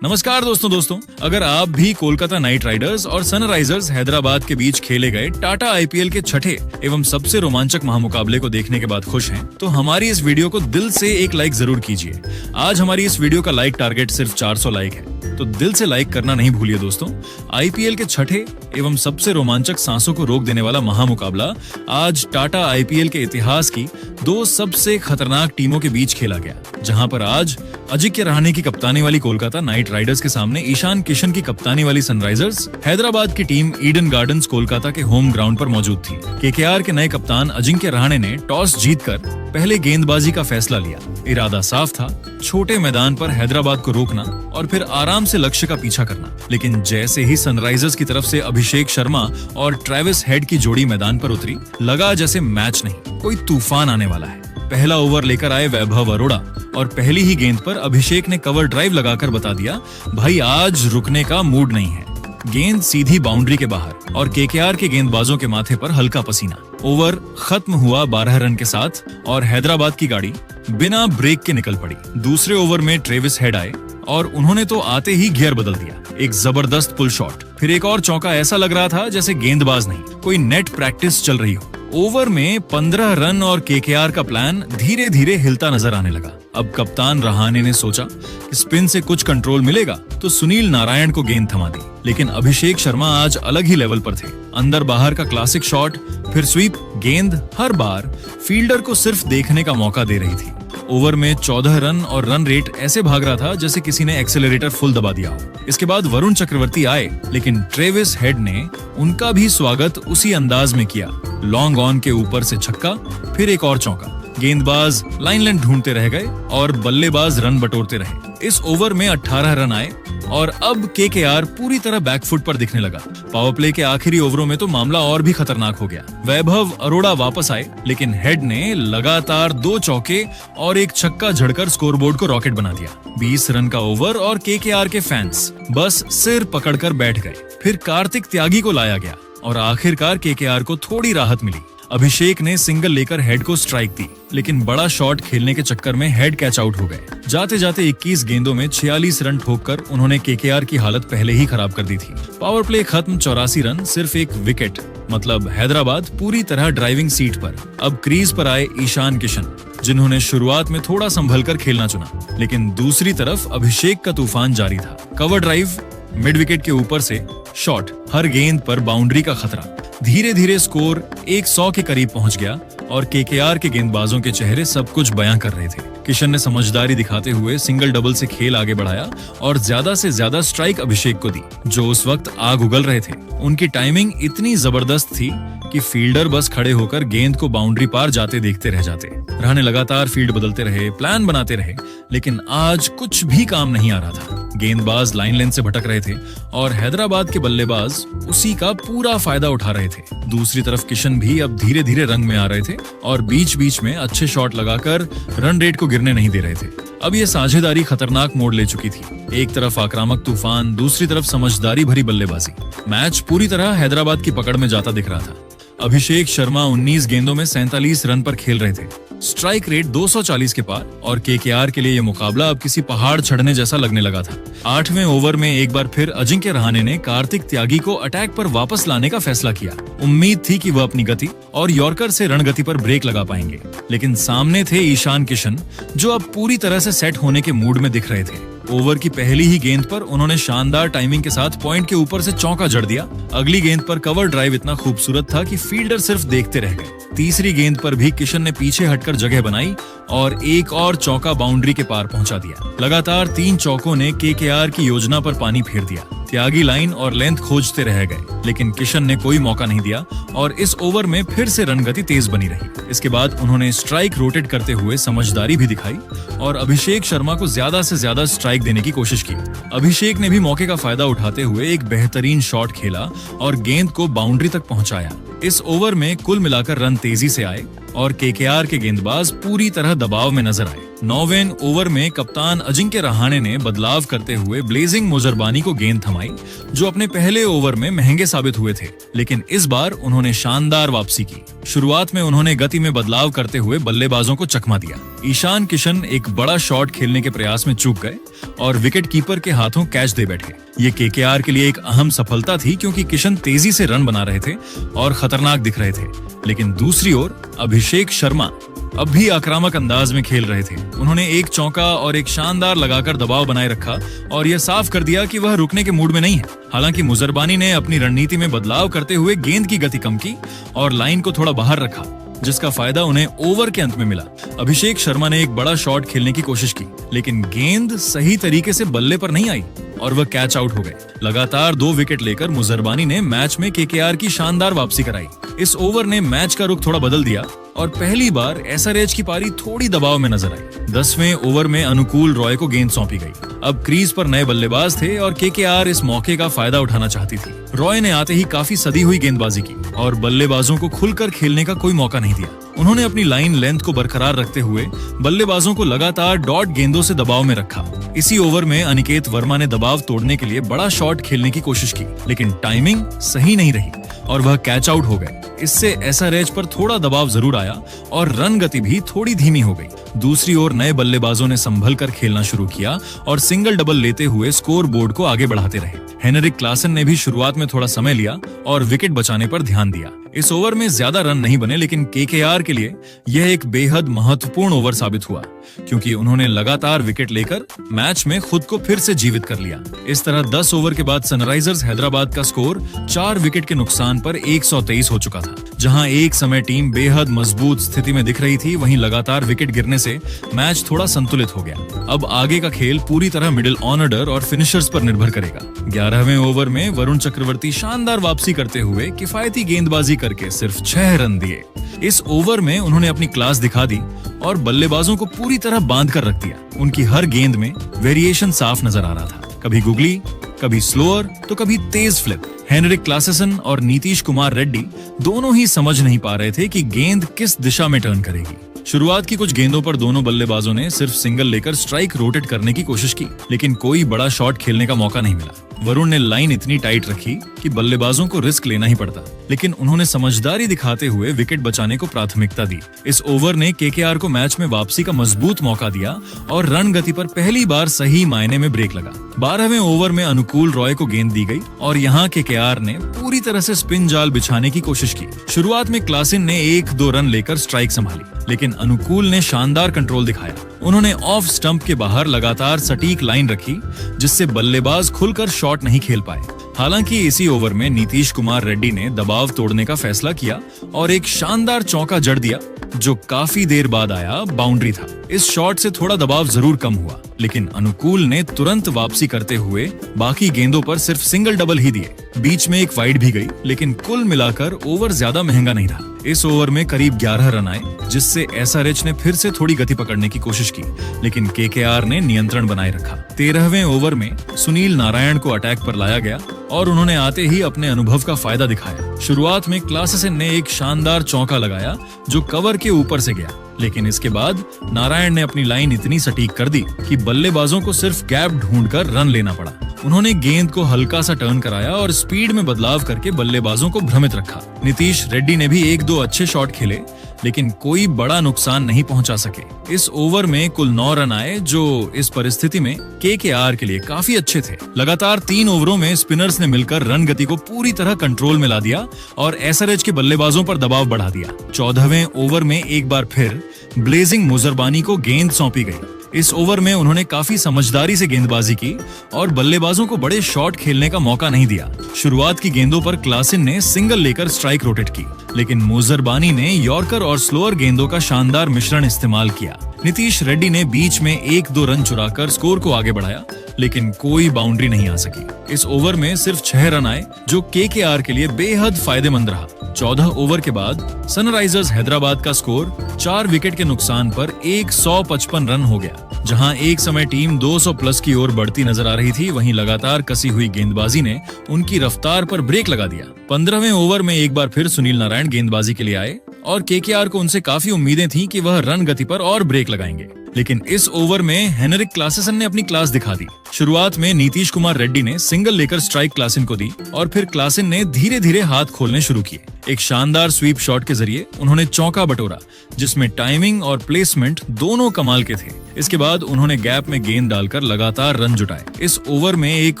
नमस्कार दोस्तों, अगर आप भी कोलकाता नाइट राइडर्स और सनराइजर्स हैदराबाद के बीच खेले गए टाटा आईपीएल के छठे एवं सबसे रोमांचक महामुकाबले को देखने के बाद खुश हैं, तो हमारी इस वीडियो को दिल से एक लाइक जरूर कीजिए। आज हमारी इस वीडियो का लाइक टारगेट सिर्फ 400 लाइक है, तो दिल से लाइक करना नहीं भूलिए दोस्तों। आईपीएल के छठे एवं सबसे रोमांचक सांसों को रोक देने वाला महामुकाबला आज टाटा आईपीएल के इतिहास की दो सबसे खतरनाक टीमों के बीच खेला गया, जहां पर आज अजिंक्य रहाणे की कप्तानी वाली कोलकाता नाइट राइडर्स के सामने ईशान किशन की कप्तानी वाली सनराइजर्स हैदराबाद की टीम ईडन गार्डन्स कोलकाता के होम ग्राउंड पर मौजूद थी। केकेआर के नए कप्तान अजिंक्य रहाणे ने टॉस जीतकर पहले गेंदबाजी का फैसला लिया। इरादा साफ था, छोटे मैदान पर हैदराबाद को रोकना और फिर आराम से लक्ष्य का पीछा करना। लेकिन जैसे ही सनराइजर्स की तरफ से अभिषेक शर्मा और ट्रेविस हेड की जोड़ी मैदान पर उतरी, लगा जैसे मैच नहीं, कोई तूफान आने वाला है। पहला ओवर लेकर आए वैभव अरोड़ा और पहली ही गेंद पर अभिषेक ने कवर ड्राइव लगाकर बता दिया, भाई आज रुकने का मूड नहीं है। गेंद सीधी बाउंड्री के बाहर और केकेआर के गेंदबाजों के माथे पर हल्का पसीना। ओवर खत्म हुआ 12 रन के साथ और हैदराबाद की गाड़ी बिना ब्रेक के निकल पड़ी। दूसरे ओवर में ट्रेविस हेड आए और उन्होंने तो आते ही गियर बदल दिया। एक जबरदस्त पुल शॉट, फिर एक और चौका। ऐसा लग रहा था जैसे गेंदबाज नहीं, कोई नेट प्रैक्टिस चल रही हो। ओवर में 15 रन और केकेआर का प्लान धीरे धीरे हिलता नजर आने लगा। अब कप्तान रहाणे ने सोचा कि स्पिन से कुछ कंट्रोल मिलेगा, तो सुनील नारायण को गेंद थमा दी। लेकिन अभिषेक शर्मा आज अलग ही लेवल पर थे। अंदर बाहर का क्लासिक शॉट, फिर स्वीप। गेंद हर बार फील्डर को सिर्फ देखने का मौका दे रही थी। ओवर में 14 रन और रन रेट ऐसे भाग रहा था जैसे किसी ने एक्सेलरेटर फुल दबा दिया हो। इसके बाद वरुण चक्रवर्ती आए, लेकिन ट्रेविस हेड ने उनका भी स्वागत उसी अंदाज में किया। लॉन्ग ऑन के ऊपर से छक्का, फिर एक और चौका। गेंदबाज लाइन लेंथ ढूंढते रह गए और बल्लेबाज रन बटोरते रहे। इस ओवर में 18 रन आए और अब केकेआर पूरी तरह बैकफुट पर दिखने लगा। पावर प्ले के आखिरी ओवरों में तो मामला और भी खतरनाक हो गया। वैभव अरोड़ा वापस आए, लेकिन हेड ने लगातार 2 चौके और एक छक्का झड़कर स्कोरबोर्ड को रॉकेट बना दिया। 20 रन का ओवर और केकेआर के फैंस बस सिर पकड़कर बैठ गए। फिर कार्तिक त्यागी को लाया गया और आखिरकार केकेआर को थोड़ी राहत मिली। अभिषेक ने सिंगल लेकर हेड को स्ट्राइक दी, लेकिन बड़ा शॉट खेलने के चक्कर में हेड कैच आउट हो गए। जाते जाते 21 गेंदों में 46 रन ठोककर उन्होंने केकेआर की हालत पहले ही खराब कर दी थी। पावर प्ले खत्म, 84 रन, सिर्फ एक विकेट। मतलब हैदराबाद पूरी तरह ड्राइविंग सीट पर। अब क्रीज पर आए ईशान किशन, जिन्होंने शुरुआत में थोड़ा संभल कर खेलना चुना। लेकिन दूसरी तरफ अभिषेक का तूफान जारी था। कवर ड्राइव, मिड विकेट के ऊपर से शॉट, हर गेंद पर बाउंड्री का खतरा। धीरे धीरे स्कोर 100 के करीब पहुंच गया और केकेआर के गेंदबाजों के चेहरे सब कुछ बयां कर रहे थे। किशन ने समझदारी दिखाते हुए सिंगल डबल से खेल आगे बढ़ाया और ज्यादा से ज्यादा स्ट्राइक अभिषेक को दी, जो उस वक्त आग उगल रहे थे। उनकी टाइमिंग इतनी जबरदस्त थी कि फील्डर बस खड़े होकर गेंद को बाउंड्री पार जाते देखते रह जाते। रहाणे लगातार फील्ड बदलते रहे, प्लान बनाते रहे, लेकिन आज कुछ भी काम नहीं आ रहा था। गेंदबाज लाइन लेंथ से भटक रहे थे और हैदराबाद के बल्लेबाज उसी का पूरा फायदा उठा रहे थे। दूसरी तरफ किशन भी अब धीरे धीरे रंग में आ रहे थे और बीच बीच में अच्छे शॉट लगाकर रन रेट को गिरने नहीं दे रहे थे। अब ये साझेदारी खतरनाक मोड़ ले चुकी थी। एक तरफ आक्रामक तूफान, दूसरी तरफ समझदारी भरी बल्लेबाजी। मैच पूरी तरह हैदराबाद की पकड़ में जाता दिख रहा था। अभिषेक शर्मा 19 गेंदों में 47 रन पर खेल रहे थे। स्ट्राइक रेट 240 के पार और केकेआर के लिए यह मुकाबला अब किसी पहाड़ चढ़ने जैसा लगने लगा था। 8वें ओवर में एक बार फिर अजिंक्य रहाणे ने कार्तिक त्यागी को अटैक पर वापस लाने का फैसला किया। उम्मीद थी कि वह अपनी गति और यॉर्कर से रणगति पर ब्रेक लगा पाएंगे, लेकिन सामने थे ईशान किशन, जो अब पूरी तरह से सेट होने के मूड में दिख रहे थे। ओवर की पहली ही गेंद पर उन्होंने शानदार टाइमिंग के साथ पॉइंट के ऊपर से चौका जड़ दिया। अगली गेंद पर कवर ड्राइव इतना खूबसूरत था कि फील्डर सिर्फ देखते रह गए। तीसरी गेंद पर भी किशन ने पीछे हटकर जगह बनाई और एक और चौका बाउंड्री के पार पहुंचा दिया। लगातार 3 चौकों ने केकेआर की योजना पर पानी फेर दिया। त्यागी लाइन और लेंथ खोजते रह गए, लेकिन किशन ने कोई मौका नहीं दिया और इस ओवर में फिर से रनगति तेज बनी रही। इसके बाद उन्होंने स्ट्राइक रोटेट करते हुए समझदारी भी दिखाई और अभिषेक शर्मा को ज्यादा से ज्यादा स्ट्राइक देने की कोशिश की। अभिषेक ने भी मौके का फायदा उठाते हुए एक बेहतरीन शॉट खेला और गेंद को बाउंड्री तक पहुंचाया। इस ओवर में कुल मिलाकर रन तेजी से आए और केकेआर के गेंदबाज पूरी तरह दबाव में नजर आए। 9वें ओवर में कप्तान अजिंक्य रहाणे ने बदलाव करते हुए ब्लेजिंग मुजरबानी को गेंद थमाई, जो अपने पहले ओवर में महंगे साबित हुए थे, लेकिन इस बार उन्होंने शानदार वापसी की। शुरुआत में उन्होंने गति में बदलाव करते हुए बल्लेबाजों को चकमा दिया। ईशान किशन एक बड़ा शॉट खेलने के प्रयास में चूक गए और विकेट कीपर के हाथों कैच दे बैठे। ये केकेआर के लिए एक अहम सफलता थी, क्योंकि किशन तेजी से रन बना रहे थे और खतरनाक दिख रहे थे। लेकिन दूसरी ओर अभिषेक शर्मा अब भी आक्रामक अंदाज में खेल रहे थे। उन्होंने एक चौका और एक शानदार लगाकर दबाव बनाए रखा और यह साफ कर दिया कि वह रुकने के मूड में नहीं है। हालांकि मुजरबानी ने अपनी रणनीति में बदलाव करते हुए गेंद की गति कम की और लाइन को थोड़ा बाहर रखा, जिसका फायदा उन्हें ओवर के अंत में मिला। अभिषेक शर्मा ने एक बड़ा शॉट खेलने की कोशिश की, लेकिन गेंद सही तरीके से बल्ले पर नहीं आई और वह कैच आउट हो गए। लगातार 2 विकेट लेकर मुजरबानी ने मैच में केकेआर की शानदार वापसी कराई। इस ओवर ने मैच का रुख थोड़ा बदल दिया और पहली बार एसआरएच की पारी थोड़ी दबाव में नजर आई। 10वें ओवर में अनुकूल रॉय को गेंद सौंपी गई। अब क्रीज पर नए बल्लेबाज थे और केकेआर इस मौके का फायदा उठाना चाहती थी। रॉय ने आते ही काफी सदी हुई गेंदबाजी की और बल्लेबाजों को खुलकर खेलने का कोई मौका नहीं दिया। उन्होंने अपनी लाइन लेंथ को बरकरार रखते हुए बल्लेबाजों को लगातार डॉट गेंदों से दबाव में रखा। इसी ओवर में अनिकेत वर्मा ने दबाव तोड़ने के लिए बड़ा शॉट खेलने की कोशिश की, लेकिन टाइमिंग सही नहीं रही और वह कैच आउट हो गए। इससे एसआरएच पर थोड़ा दबाव जरूर आया और रन गति भी थोड़ी धीमी हो गई। दूसरी ओर नए बल्लेबाजों ने संभल कर खेलना शुरू किया और सिंगल डबल लेते हुए स्कोर बोर्ड को आगे बढ़ाते रहे। हेनरिक क्लासन ने भी शुरुआत में थोड़ा समय लिया और विकेट बचाने पर ध्यान दिया। इस ओवर में ज्यादा रन नहीं बने, लेकिन केकेआर के लिए यह एक बेहद महत्वपूर्ण ओवर साबित हुआ, क्योंकि उन्होंने लगातार विकेट लेकर मैच में खुद को फिर से जीवित कर लिया। इस तरह 10 ओवर के बाद सनराइजर्स हैदराबाद का स्कोर 4 विकेट के नुकसान पर 123 हो चुका था। जहां एक समय टीम बेहद मजबूत स्थिति में दिख रही थी, वहीं लगातार विकेट गिरने से मैच थोड़ा संतुलित हो गया। अब आगे का खेल पूरी तरह मिडिल ऑर्डर और फिनिशर्स पर निर्भर करेगा। 11वें ओवर में वरुण चक्रवर्ती शानदार वापसी करते हुए किफायती गेंदबाजी करके सिर्फ 6 रन दिए। इस ओवर में उन्होंने अपनी क्लास दिखा दी और बल्लेबाजों को पूरी तरह बांध कर रख दिया। उनकी हर गेंद में वेरिएशन साफ नजर आ रहा था, कभी गुगली, कभी स्लोअर तो कभी तेज फ्लिप। हेनरिक क्लासेसन और नीतीश कुमार रेड्डी दोनों ही समझ नहीं पा रहे थे कि गेंद किस दिशा में टर्न करेगी। शुरुआत की कुछ गेंदों पर दोनों बल्लेबाजों ने सिर्फ सिंगल लेकर स्ट्राइक रोटेट करने की कोशिश की, लेकिन कोई बड़ा शॉट खेलने का मौका नहीं मिला। वरुण ने लाइन इतनी टाइट रखी कि बल्लेबाजों को रिस्क लेना ही पड़ता, लेकिन उन्होंने समझदारी दिखाते हुए विकेट बचाने को प्राथमिकता दी। इस ओवर ने केकेआर को मैच में वापसी का मजबूत मौका दिया और रन गति पर पहली बार सही मायने में ब्रेक लगा। 12वें ओवर में अनुकूल रॉय को गेंद दी गई और यहाँ केकेआर ने पूरी तरह से स्पिन जाल बिछाने की कोशिश की। शुरुआत में क्लासिन ने 1-2 रन लेकर स्ट्राइक संभाली, लेकिन अनुकूल ने शानदार कंट्रोल दिखाया। उन्होंने ऑफ स्टंप के बाहर लगातार सटीक लाइन रखी, जिससे बल्लेबाज खुलकर शॉट नहीं खेल पाए। हालांकि इसी ओवर में नीतीश कुमार रेड्डी ने दबाव तोड़ने का फैसला किया और एक शानदार चौका जड़ दिया, जो काफी देर बाद आया बाउंड्री था। इस शॉट से थोड़ा दबाव जरूर कम हुआ, लेकिन अनुकूल ने तुरंत वापसी करते हुए बाकी गेंदों पर सिर्फ सिंगल डबल ही दिए। बीच में एक वाइड भी गई, लेकिन कुल मिलाकर ओवर ज्यादा महंगा नहीं रहा। इस ओवर में करीब 11 रन आए, जिससे एसआरएच ने फिर से थोड़ी गति पकड़ने की कोशिश की, लेकिन केकेआर ने नियंत्रण बनाए रखा। 13वें ओवर में सुनील नारायण को अटैक पर लाया गया और उन्होंने आते ही अपने अनुभव का फायदा दिखाया। शुरुआत में क्लासेसन ने एक शानदार चौका लगाया जो कवर के ऊपर से गया, लेकिन इसके बाद नारायण ने अपनी लाइन इतनी सटीक कर दी कि बल्लेबाजों को सिर्फ गैप ढूंढकर रन लेना पड़ा। उन्होंने गेंद को हल्का सा टर्न कराया और स्पीड में बदलाव करके बल्लेबाजों को भ्रमित रखा। नीतीश रेड्डी ने भी 1-2 अच्छे शॉट खेले, लेकिन कोई बड़ा नुकसान नहीं पहुंचा सके। इस ओवर में कुल 9 रन आए, जो इस परिस्थिति में केकेआर के लिए काफी अच्छे थे। लगातार 3 ओवरों में स्पिनर्स ने मिलकर रन गति को पूरी तरह कंट्रोल में ला दिया और एसआरएच के बल्लेबाजों पर दबाव बढ़ा दिया। 14वें ओवर में एक बार फिर ब्लेजिंग मुजरबानी को गेंद सौंपी गई। इस ओवर में उन्होंने काफी समझदारी से गेंदबाजी की और बल्लेबाजों को बड़े शॉट खेलने का मौका नहीं दिया। शुरुआत की गेंदों पर क्लासिन ने सिंगल लेकर स्ट्राइक रोटेट की, लेकिन मुजरबानी ने यॉर्कर और स्लोअर गेंदों का शानदार मिश्रण इस्तेमाल किया। नीतीश रेड्डी ने बीच में 1-2 रन चुराकर स्कोर को आगे बढ़ाया, लेकिन कोई बाउंड्री नहीं आ सकी। इस ओवर में सिर्फ 6 रन आए, जो केकेआर के लिए बेहद फायदेमंद रहा। 14 ओवर के बाद सनराइजर्स हैदराबाद का स्कोर 4 विकेट के नुकसान पर 155 रन हो गया। जहां एक समय टीम 200 प्लस की ओर बढ़ती नजर आ रही थी, वहीं लगातार कसी हुई गेंदबाजी ने उनकी रफ्तार पर ब्रेक लगा दिया। 15वें ओवर में एक बार फिर सुनील नारायण गेंदबाजी के लिए आए और केकेआर को उनसे काफी उम्मीदें थीं कि वह रन गति पर और ब्रेक लगाएंगे। लेकिन इस ओवर में हेनरिक क्लासेसन ने अपनी क्लास दिखा दी। शुरुआत में नीतीश कुमार रेड्डी ने सिंगल लेकर स्ट्राइक क्लासेन को दी और फिर क्लासेन ने धीरे धीरे हाथ खोलने शुरू किए। एक शानदार स्वीप शॉट के जरिए उन्होंने चौका बटोरा, जिसमें टाइमिंग और प्लेसमेंट दोनों कमाल के थे। इसके बाद उन्होंने गैप में गेंद डालकर लगातार रन जुटाए। इस ओवर में एक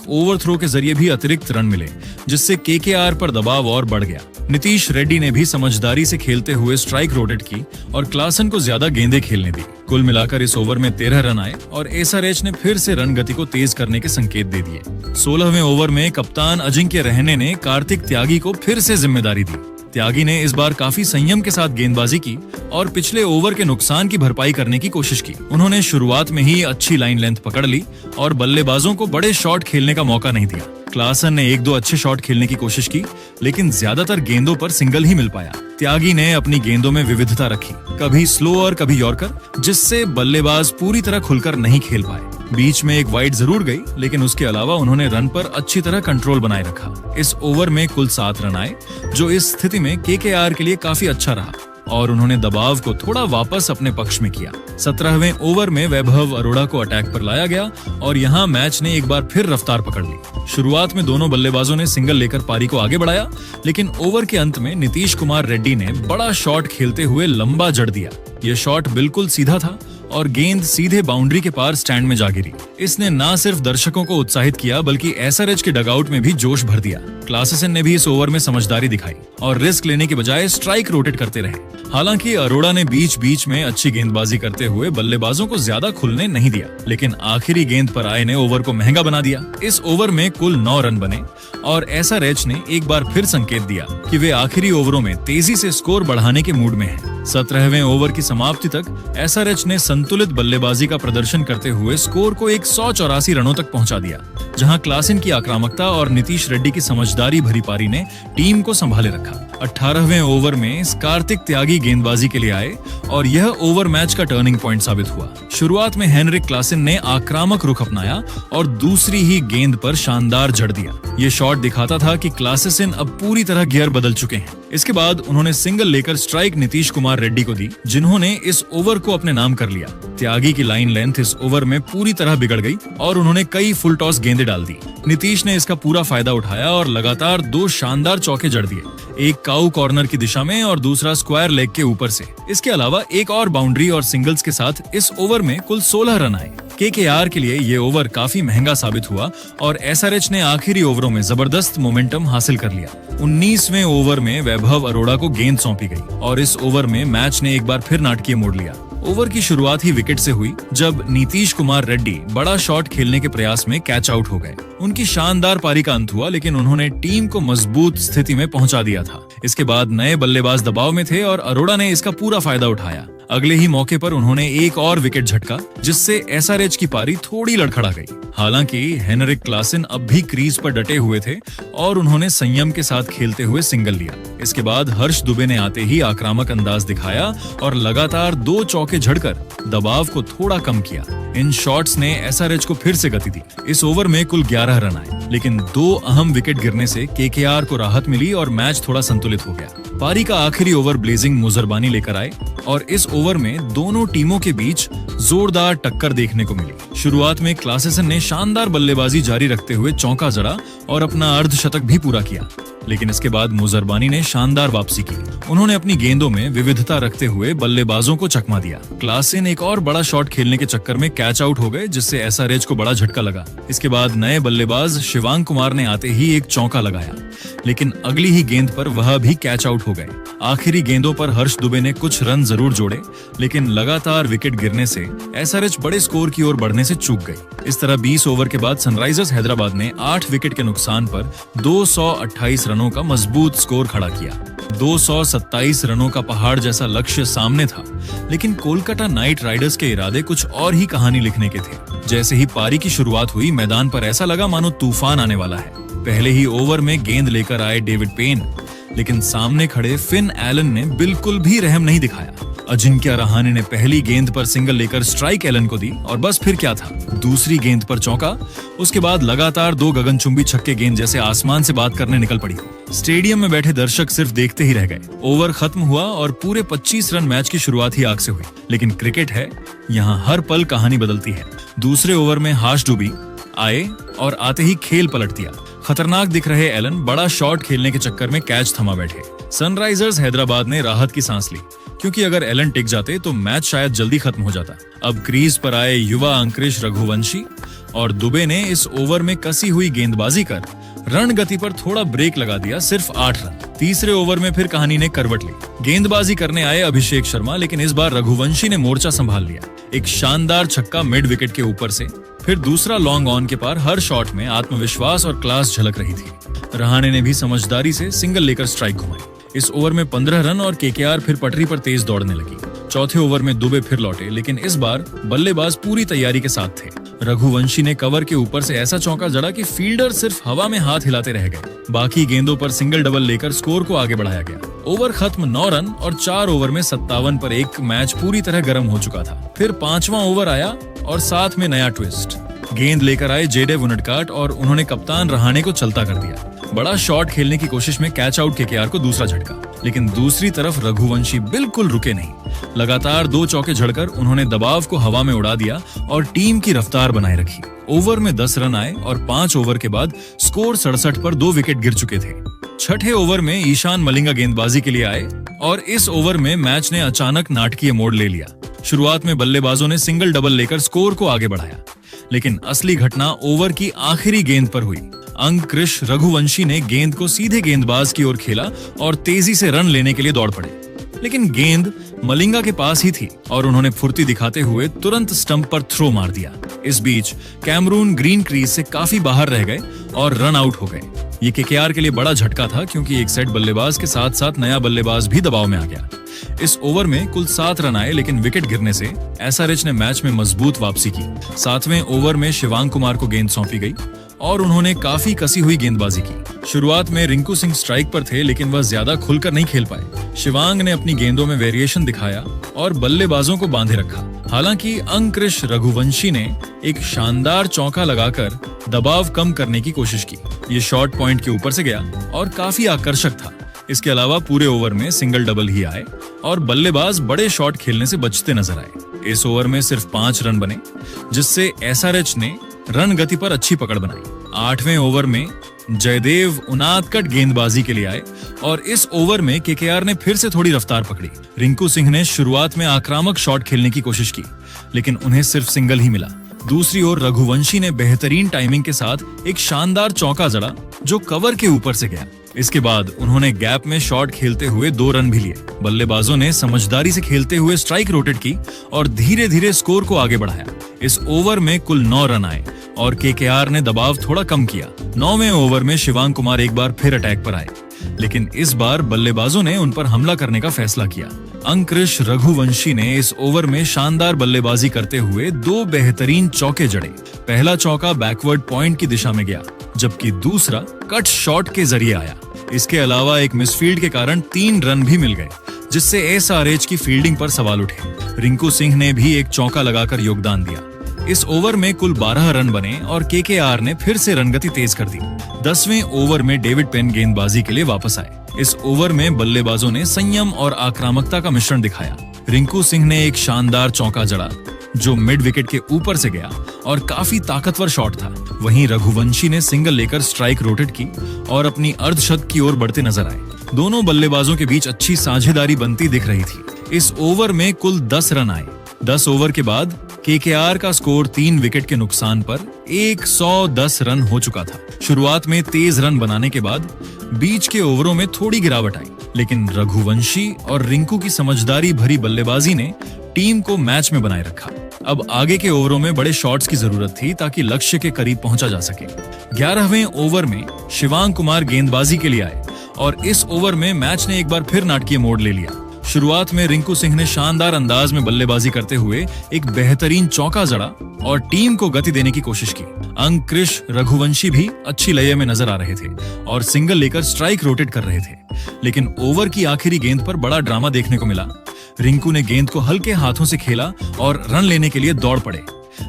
ओवरथ्रो के जरिए भी अतिरिक्त रन मिले, जिससे केकेआर पर दबाव और बढ़ गया। नीतीश रेड्डी ने भी समझदारी से खेलते हुए स्ट्राइक रोटेट की और क्लासेन को ज्यादा गेंदें खेलने दी। कुल मिलाकर इस ओवर में 13 रन आए और एसआरएच ने फिर से रन गति को तेज करने के संकेत दे दिए। 16वें ओवर में कप्तान अजिंक्य रहाणे ने कार्तिक त्यागी को फिर से जिम्मेदारी दी। त्यागी ने इस बार काफी संयम के साथ गेंदबाजी की और पिछले ओवर के नुकसान की भरपाई करने की कोशिश की। उन्होंने शुरुआत में ही अच्छी लाइन लेंथ पकड़ ली और बल्लेबाजों को बड़े शॉट खेलने का मौका नहीं दिया। क्लासेन ने 1-2 अच्छे शॉट खेलने की कोशिश की, लेकिन ज्यादातर गेंदों पर सिंगल ही मिल पाया। त्यागी ने अपनी गेंदों में विविधता रखी, कभी स्लो और कभी यॉर्कर, जिससे बल्लेबाज पूरी तरह खुलकर नहीं खेल पाए। बीच में एक वाइड जरूर गई, लेकिन उसके अलावा उन्होंने रन पर अच्छी तरह कंट्रोल बनाए रखा। इस ओवर में कुल 7 रन आए, जो इस स्थिति में केकेआर के लिए काफी अच्छा रहा और उन्होंने दबाव को थोड़ा वापस अपने पक्ष में किया। 17वें ओवर में वैभव अरोड़ा को अटैक पर लाया गया और यहाँ मैच ने एक बार फिर रफ्तार पकड़ ली। शुरुआत में दोनों बल्लेबाजों ने सिंगल लेकर पारी को आगे बढ़ाया, लेकिन ओवर के अंत में नीतीश कुमार रेड्डी ने बड़ा शॉट खेलते हुए लंबा जड़ दिया। यह शॉट बिल्कुल सीधा था और गेंद सीधे बाउंड्री के पार स्टैंड में जा गिरी। इसने न सिर्फ दर्शकों को उत्साहित किया, बल्कि एसआरएच के डगआउट में भी जोश भर दिया। क्लासेसन ने भी इस ओवर में समझदारी दिखाई और रिस्क लेने के बजाय स्ट्राइक रोटेट करते रहे। हालांकि अरोड़ा ने बीच बीच में अच्छी गेंदबाजी करते हुए बल्लेबाजों को ज्यादा खुलने नहीं दिया, लेकिन आखिरी गेंद पर आए ने ओवर को महंगा बना दिया। इस ओवर में कुल 9 रन बने और एसआरएच ने एक बार फिर संकेत दिया कि वे आखिरी ओवरों में तेजी से स्कोर बढ़ाने के मूड में हैं। 17वें ओवर की समाप्ति तक एसआरएच ने संतुलित बल्लेबाजी का प्रदर्शन करते हुए स्कोर को 184 रनों तक पहुंचा दिया, जहां क्लासेन की आक्रामकता और नीतीश रेड्डी की समझदारी भरी पारी ने टीम को संभाले रखा। 18वें ओवर में कार्तिक त्यागी गेंदबाजी के लिए आए और यह ओवर मैच का टर्निंग पॉइंट साबित हुआ। शुरुआत में हेनरिक क्लासेन ने आक्रामक रुख अपनाया और दूसरी ही गेंद पर शानदार जड़ दिया। ये शॉट दिखाता था कि क्लासेन अब पूरी तरह गियर बदल चुके हैं। इसके बाद उन्होंने सिंगल लेकर स्ट्राइक नीतीश कुमार रेड्डी को दी, जिन्होंने इस ओवर को अपने नाम कर लिया। त्यागी की लाइन लेंथ इस ओवर में पूरी तरह बिगड़ गई और उन्होंने कई फुल टॉस गेंदें डाल दी। नीतीश ने इसका पूरा फायदा उठाया और लगातार 2 शानदार चौके जड़ दिए, एक काऊ कॉर्नर की दिशा में और दूसरा स्क्वायर लेग के ऊपर से। इसके अलावा एक और बाउंड्री और सिंगल्स के साथ इस ओवर में कुल 16 रन आए। केकेआर के लिए ये ओवर काफी महंगा साबित हुआ और एसआरएच ने आखिरी ओवरों में जबरदस्त मोमेंटम हासिल कर लिया। 19वें ओवर में वैभव अरोड़ा को गेंद सौंपी गई और इस ओवर में मैच ने एक बार फिर नाटकीय मोड़ लिया। ओवर की शुरुआत ही विकेट से हुई, जब नीतीश कुमार रेड्डी बड़ा शॉट खेलने के प्रयास में कैच आउट हो गए। उनकी शानदार पारी का अंत हुआ, लेकिन उन्होंने टीम को मजबूत स्थिति में पहुंचा दिया था। इसके बाद नए बल्लेबाज दबाव में थे और अरोड़ा ने इसका पूरा फायदा उठाया। अगले ही मौके पर उन्होंने एक और विकेट झटका, जिससे एसआरएच की पारी थोड़ी लड़खड़ा गई। हालांकि हेनरिक क्लासेन अब भी क्रीज पर डटे हुए थे और उन्होंने संयम के साथ खेलते हुए सिंगल लिया। इसके बाद हर्ष दुबे ने आते ही आक्रामक अंदाज दिखाया और लगातार 2 चौके झड़कर दबाव को थोड़ा कम किया। इन शॉट्स ने एसआरएच को फिर से गति दी। इस ओवर में कुल 11 रन आए, लेकिन 2 अहम विकेट गिरने से केकेआर को राहत मिली और मैच थोड़ा संतुलित हो गया। पारी का आखिरी ओवर ब्लेजिंग मुजरबानी लेकर आए और इस ओवर में दोनों टीमों के बीच जोरदार टक्कर देखने को मिली। शुरुआत में क्लासेसन ने शानदार बल्लेबाजी जारी रखते हुए चौका जड़ा और अपना अर्धशतक भी पूरा किया, लेकिन इसके बाद मुजरबानी ने शानदार वापसी की। उन्होंने अपनी गेंदों में विविधता रखते हुए बल्लेबाजों को चकमा दिया। क्लासेन एक और बड़ा शॉट खेलने के चक्कर में कैच आउट हो गए, जिससे एसआरएच को बड़ा झटका लगा। इसके बाद नए बल्लेबाज शिवांग कुमार ने आते ही एक चौका लगाया, लेकिन अगली ही गेंद पर वह भी कैच आउट हो गए। आखिरी गेंदों पर हर्ष दुबे ने कुछ रन जरूर जोड़े, लेकिन लगातार विकेट गिरने से एसआरएच बड़े स्कोर की ओर बढ़ने से चूक गई। इस तरह 20 ओवर के बाद सनराइजर्स हैदराबाद ने 8 विकेट के नुकसान पर 228 रनों का मजबूत स्कोर खड़ा किया। 227 रनों का पहाड़ जैसा लक्ष्य सामने था, लेकिन कोलकाता नाइट राइडर्स के इरादे कुछ और ही कहानी लिखने के थे। जैसे ही पारी की शुरुआत हुई, मैदान पर ऐसा लगा मानो तूफान आने वाला है। पहले ही ओवर में गेंद लेकर आए डेविड पेन, लेकिन सामने खड़े फिन एलन ने बिल्कुल भी रहम नहीं दिखाया। अजिंक्य रहाणे ने पहली गेंद पर सिंगल लेकर स्ट्राइक एलन को दी और बस फिर क्या था, दूसरी गेंद पर चौका। उसके बाद लगातार 2 गगनचुंबी छक्के गेंद जैसे आसमान से बात करने निकल पड़ी। स्टेडियम में बैठे दर्शक सिर्फ देखते ही रह गए। ओवर खत्म हुआ और पूरे 25 रन मैच की शुरुआत ही आग से हुई। लेकिन क्रिकेट है, यहाँ हर पल कहानी बदलती है। दूसरे ओवर में हाश डूबी आए और आते ही खेल पलट दिया। खतरनाक दिख रहे एलन बड़ा शॉट खेलने के चक्कर में कैच थमा बैठे। सनराइजर्स हैदराबाद ने राहत की सांस ली, क्योंकि अगर एलन टिक जाते तो मैच शायद जल्दी खत्म हो जाता। अब क्रीज पर आए युवा अंकुरिश रघुवंशी और दुबे ने इस ओवर में कसी हुई गेंदबाजी कर रण गति पर थोड़ा ब्रेक लगा दिया, सिर्फ 8 रन। तीसरे ओवर में फिर कहानी ने करवट ली। गेंदबाजी करने आए अभिषेक शर्मा, लेकिन इस बार रघुवंशी ने मोर्चा संभाल लिया। एक शानदार छक्का मिड विकेट के ऊपर से, फिर दूसरा लॉन्ग ऑन के पार। हर शॉट में आत्मविश्वास और क्लास झलक रही थी। रहाणे ने भी समझदारी से सिंगल लेकर स्ट्राइक घुमाई। इस ओवर में 15 रन और केकेआर फिर पटरी पर तेज दौड़ने लगी। चौथे ओवर में दुबे फिर लौटे, लेकिन इस बार बल्लेबाज पूरी तैयारी के साथ थे। रघुवंशी ने कवर के ऊपर से ऐसा चौका जड़ा कि फील्डर सिर्फ हवा में हाथ हिलाते रह गए। बाकी गेंदों पर सिंगल डबल लेकर स्कोर को आगे बढ़ाया गया। ओवर खत्म 9 रन और 4 ओवर में 57 पर एक मैच पूरी तरह गर्म हो चुका था। फिर 5वां ओवर आया और साथ में नया ट्विस्ट। गेंद लेकर आए जेडे वुनडकाट और उन्होंने कप्तान रहाणे को चलता कर दिया। बड़ा शॉट खेलने की कोशिश में कैच आउट केकेआर को दूसरा झटका, लेकिन दूसरी तरफ रघुवंशी बिल्कुल रुके नहीं। लगातार 2 चौके झड़कर उन्होंने दबाव को हवा में उड़ा दिया और टीम की रफ्तार बनाए रखी। ओवर में 10 रन आए और 5 ओवर के बाद स्कोर 67 पर 2 विकेट गिर चुके थे। छठे ओवर में ईशान मलिंगा गेंदबाजी के लिए आए और इस ओवर में मैच ने अचानक नाटकीय मोड़ ले लिया। शुरुआत में बल्लेबाजों ने सिंगल डबल लेकर स्कोर को आगे बढ़ाया, लेकिन असली घटना ओवर की आखिरी गेंद पर हुई। अंकुरिश रघुवंशी ने गेंद को सीधे गेंदबाज की ओर खेला और तेजी से रन लेने के लिए दौड़ पड़े, लेकिन गेंद मलिंगा के पास ही थी और उन्होंने फुर्ती दिखाते हुए तुरंत स्टंप पर थ्रो मार दिया। इस बीच कैमरून ग्रीन क्रीज से काफी बाहर रह गए और रन आउट हो गए। ये केकेआर के लिए बड़ा झटका था, क्योंकि एक सेट बल्लेबाज के साथ साथ नया बल्लेबाज भी दबाव में आ गया। इस ओवर में कुल 7 रन आए, लेकिन विकेट गिरने से एसआरएच ने मैच में मजबूत वापसी की। 7वें ओवर में शिवांग कुमार को गेंद सौंपी गई और उन्होंने काफी कसी हुई गेंदबाजी की। शुरुआत में रिंकू सिंह स्ट्राइक पर थे, लेकिन वह ज्यादा खुलकर नहीं खेल पाए। शिवांग ने अपनी गेंदों में वेरिएशन दिखाया और बल्लेबाजों को बांधे रखा। हालांकि अंकुरिश रघुवंशी ने एक शानदार चौका लगाकर दबाव कम करने की कोशिश की। ये शॉर्ट पॉइंट के ऊपर से गया और काफी आकर्षक था। इसके अलावा पूरे ओवर में सिंगल डबल ही आए और बल्लेबाज बड़े शॉट खेलने से बचते नजर आए। इस ओवर में सिर्फ 5 रन बने, जिससे एसआरएच ने रन गति पर अच्छी पकड़ बनाई। 8वें ओवर में जयदेव उनादकट गेंदबाजी के लिए आए और इस ओवर में केकेआर ने फिर से थोड़ी रफ्तार पकड़ी। रिंकू सिंह ने शुरुआत में आक्रामक शॉट खेलने की कोशिश की, लेकिन उन्हें सिर्फ सिंगल ही मिला। दूसरी ओर रघुवंशी ने बेहतरीन टाइमिंग के साथ एक शानदार चौका जड़ा, जो कवर के ऊपर से गया। इसके बाद उन्होंने गैप में शॉट खेलते हुए 2 रन भी लिए। बल्लेबाजों ने समझदारी से खेलते हुए स्ट्राइक रोटेट की और धीरे धीरे स्कोर को आगे बढ़ाया। इस ओवर में कुल 9 रन आए और केकेआर ने दबाव थोड़ा कम किया। 9वें ओवर में शिवांग कुमार एक बार फिर अटैक पर आए, लेकिन इस बार बल्लेबाजों ने उन पर हमला करने का फैसला किया। अंकुरिश रघुवंशी ने इस ओवर में शानदार बल्लेबाजी करते हुए 2 बेहतरीन चौके जड़े। पहला चौका बैकवर्ड पॉइंट की दिशा में गया, जबकि दूसरा कट शॉट के जरिए आया। इसके अलावा एक मिसफील्ड के कारण 3 रन भी मिल गए, जिससे एसआरएच की फील्डिंग पर सवाल उठे। रिंकू सिंह ने भी एक चौका लगाकर योगदान दिया। इस ओवर में कुल 12 रन बने और केकेआर ने फिर से रनगति तेज कर दी। 10वें ओवर में डेविड पेन गेंदबाजी के लिए वापस आए। इस ओवर में बल्लेबाजों ने संयम और आक्रामकता का मिश्रण दिखाया। रिंकू सिंह ने एक शानदार चौका जड़ा, जो मिड विकेट के ऊपर से गया और काफी ताकतवर शॉट था। वहीं रघुवंशी ने सिंगल लेकर स्ट्राइक रोटेट की और अपनी अर्धशतक की ओर बढ़ते नजर आए। दोनों बल्लेबाजों के बीच अच्छी साझेदारी बनती दिख रही थी। इस ओवर में कुल 10 रन आए। 10 ओवर के बाद केकेआर का स्कोर 3 विकेट के नुकसान पर 110 रन हो चुका था। शुरुआत में तेज रन बनाने के बाद बीच के ओवरों में थोड़ी गिरावट आई, लेकिन रघुवंशी और रिंकू की समझदारी भरी बल्लेबाजी ने टीम को मैच में बनाए रखा। अब आगे के ओवरों में बड़े शॉट्स की जरूरत थी, ताकि लक्ष्य के करीब पहुंचा जा सके। 11वें ओवर में शिवांग कुमार गेंदबाजी के लिए आए और इस ओवर में मैच ने एक बार फिर नाटकीय मोड़ ले लिया। शुरुआत में रिंकू सिंह ने शानदार अंदाज में बल्लेबाजी करते हुए एक बेहतरीन चौका जड़ा और टीम को गति देने की कोशिश की। अंकुरिश रघुवंशी भी अच्छी लय में नजर आ रहे थे और सिंगल लेकर स्ट्राइक रोटेट कर रहे थे, लेकिन ओवर की आखिरी गेंद पर बड़ा ड्रामा देखने को मिला। रिंकू ने गेंद को हल्के हाथों से खेला और रन लेने के लिए दौड़ पड़े,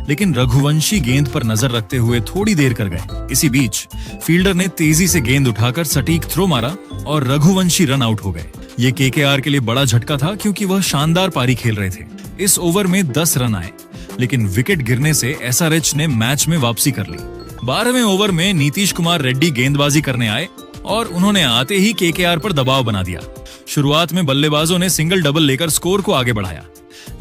लेकिन रघुवंशी गेंद पर नजर रखते हुए थोड़ी देर कर गए। इसी बीच फील्डर ने तेजी से गेंद उठाकर सटीक थ्रो मारा और रघुवंशी रन आउट हो गए। ये केकेआर के लिए बड़ा झटका था क्योंकि वह शानदार पारी खेल रहे थे। इस ओवर में 10 रन आए, लेकिन विकेट गिरने से एसआरएच ने मैच में वापसी कर ली। 12वें ओवर में नीतीश कुमार रेड्डी गेंदबाजी करने आए और उन्होंने आते ही केकेआर पर दबाव बना दिया। शुरुआत में बल्लेबाजों ने सिंगल डबल लेकर स्कोर को आगे बढ़ाया,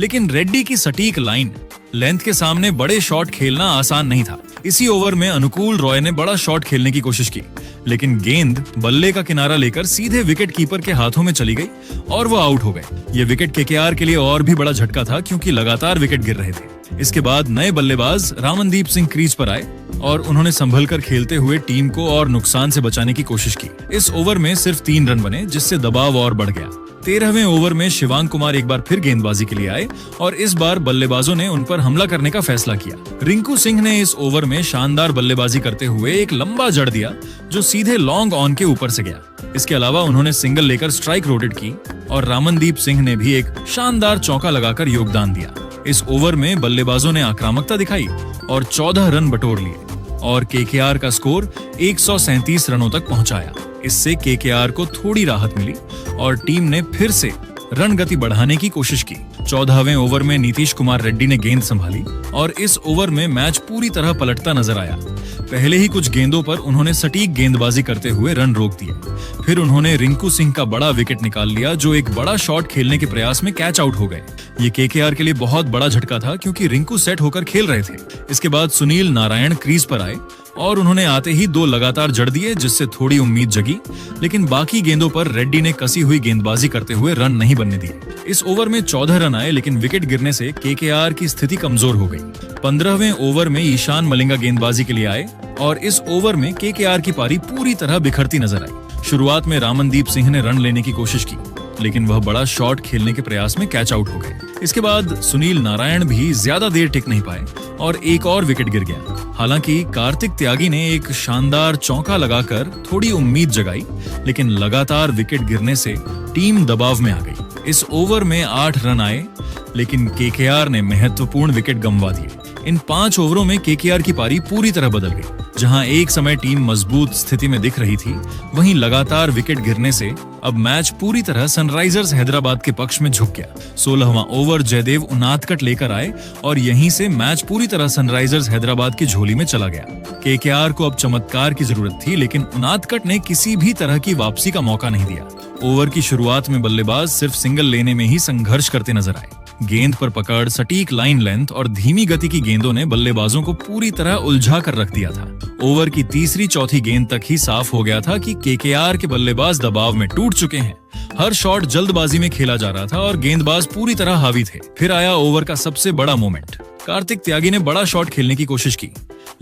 लेकिन रेड्डी की सटीक लाइन लेंथ के सामने बड़े शॉट खेलना आसान नहीं था। इसी ओवर में अनुकूल रॉय ने बड़ा शॉट खेलने की कोशिश की, लेकिन गेंद बल्ले का किनारा लेकर सीधे विकेट कीपर के हाथों में चली गई और वो आउट हो गए। ये विकेट केकेआर के लिए और भी बड़ा झटका था क्योंकि लगातार विकेट गिर रहे थे। इसके बाद नए बल्लेबाज रामनदीप सिंह क्रीज पर आए और उन्होंने संभल कर खेलते हुए टीम को और नुकसान से बचाने की कोशिश की। इस ओवर में सिर्फ 3 रन बने, जिससे दबाव और बढ़ गया। 13वें ओवर में शिवांग कुमार एक बार फिर गेंदबाजी के लिए आए और इस बार बल्लेबाजों ने उन पर हमला करने का फैसला किया। रिंकू सिंह ने इस ओवर में शानदार बल्लेबाजी करते हुए एक लंबा जड़ दिया जो सीधे लॉन्ग ऑन के ऊपर से गया। इसके अलावा उन्होंने सिंगल लेकर स्ट्राइक रोटेट की और रामनदीप सिंह ने भी एक शानदार चौका लगाकर योगदान दिया। इस ओवर में बल्लेबाजों ने आक्रामकता दिखाई और 14 रन बटोर लिए और केकेआर का स्कोर 137 रनों तक पहुंचाया। इससे केकेआर को थोड़ी राहत मिली और टीम ने फिर से रन गति बढ़ाने की कोशिश की। 14वें ओवर में नीतीश कुमार रेड्डी ने गेंद संभाली और इस ओवर में मैच पूरी तरह पलटता नजर आया। पहले ही कुछ गेंदों पर उन्होंने सटीक गेंदबाजी करते हुए रन रोक दिए। फिर उन्होंने रिंकू सिंह का बड़ा विकेट निकाल लिया जो एक बड़ा शॉट खेलने के प्रयास में कैच आउट हो गए। ये केकेआर के लिए बहुत बड़ा झटका था क्योंकि रिंकू सेट होकर खेल रहे थे। इसके बाद सुनील नारायण क्रीज पर आए और उन्होंने आते ही 2 लगातार जड़ दिए, जिससे थोड़ी उम्मीद जगी, लेकिन बाकी गेंदों पर रेड्डी ने कसी हुई गेंदबाजी करते हुए रन नहीं बनने दिए। इस ओवर में 14 रन आए, लेकिन विकेट गिरने से केकेआर की स्थिति कमजोर हो गई। 15वें ओवर में ईशान मलिंगा गेंदबाजी के लिए आए और इस ओवर में केकेआर की पारी पूरी तरह बिखरती नजर आई। शुरुआत में रामनदीप सिंह ने रन लेने की कोशिश की, लेकिन वह बड़ा शॉट खेलने के प्रयास में कैच आउट हो गए। इसके बाद सुनील नारायण भी ज्यादा देर टिक नहीं पाए और एक और विकेट गिर गया। हालांकि कार्तिक त्यागी ने एक शानदार चौका लगाकर थोड़ी उम्मीद जगाई, लेकिन लगातार विकेट गिरने से टीम दबाव में आ गई। इस ओवर में 8 रन आए, लेकिन केकेआर ने महत्वपूर्ण विकेट गंवा दिए। इन 5 ओवरों में केकेआर की पारी पूरी तरह बदल गई। जहां एक समय टीम मजबूत स्थिति में दिख रही थी, वहीं लगातार विकेट गिरने से अब मैच पूरी तरह सनराइजर्स हैदराबाद के पक्ष में झुक गया। 16वां ओवर जयदेव उनादकट लेकर आए और यहीं से मैच पूरी तरह सनराइजर्स हैदराबाद की झोली में चला गया। केकेआर को अब चमत्कार की जरूरत थी, लेकिन उनादकट ने किसी भी तरह की वापसी का मौका नहीं दिया। ओवर की शुरुआत में बल्लेबाज सिर्फ सिंगल लेने में ही संघर्ष करते नजर आए। गेंद पर पकड़, सटीक लाइन लेंथ और धीमी गति की गेंदों ने बल्लेबाजों को पूरी तरह उलझा कर रख दिया था। ओवर की तीसरी चौथी गेंद तक ही साफ हो गया था कि केकेआर के बल्लेबाज दबाव में टूट चुके हैं। हर शॉट जल्दबाजी में खेला जा रहा था और गेंदबाज पूरी तरह हावी थे। फिर आया ओवर का सबसे बड़ा मोमेंट। कार्तिक त्यागी ने बड़ा शॉट खेलने की कोशिश की,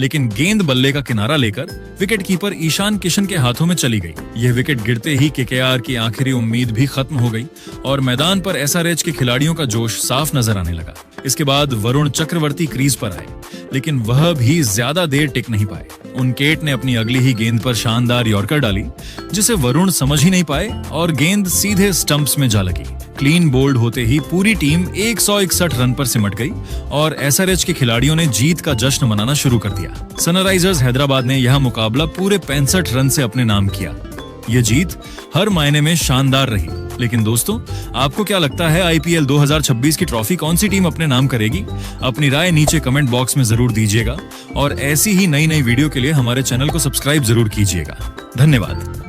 लेकिन गेंद बल्ले का किनारा लेकर विकेट कीपर ईशान किशन के हाथों में चली गई। यह विकेट गिरते ही केकेआर की आखिरी उम्मीद भी खत्म हो गई और मैदान पर एसआरएच के खिलाड़ियों का जोश साफ नजर आने लगा। इसके बाद वरुण चक्रवर्ती क्रीज पर आए, लेकिन वह भी ज्यादा देर टिक नहीं पाए। उनकेट ने अपनी अगली ही गेंद पर शानदार यॉर्कर डाली, जिसे वरुण समझ ही नहीं पाए और गेंद सीधे स्टंप्स में जा लगी। क्लीन बोल्ड होते ही पूरी टीम 161 रन पर सिमट गई और एसआरएच के खिलाड़ियों ने जीत का जश्न मनाना शुरू कर दिया। सनराइजर्स हैदराबाद ने यह मुकाबला पूरे 65 रन से अपने नाम किया। ये जीत हर मायने में शानदार रही। लेकिन दोस्तों, आपको क्या लगता है आईपीएल 2026 की ट्रॉफी कौन सी टीम अपने नाम करेगी? अपनी राय नीचे कमेंट बॉक्स में जरूर दीजिएगा और ऐसी ही नई वीडियो के लिए हमारे चैनल को सब्सक्राइब जरूर कीजिएगा। धन्यवाद।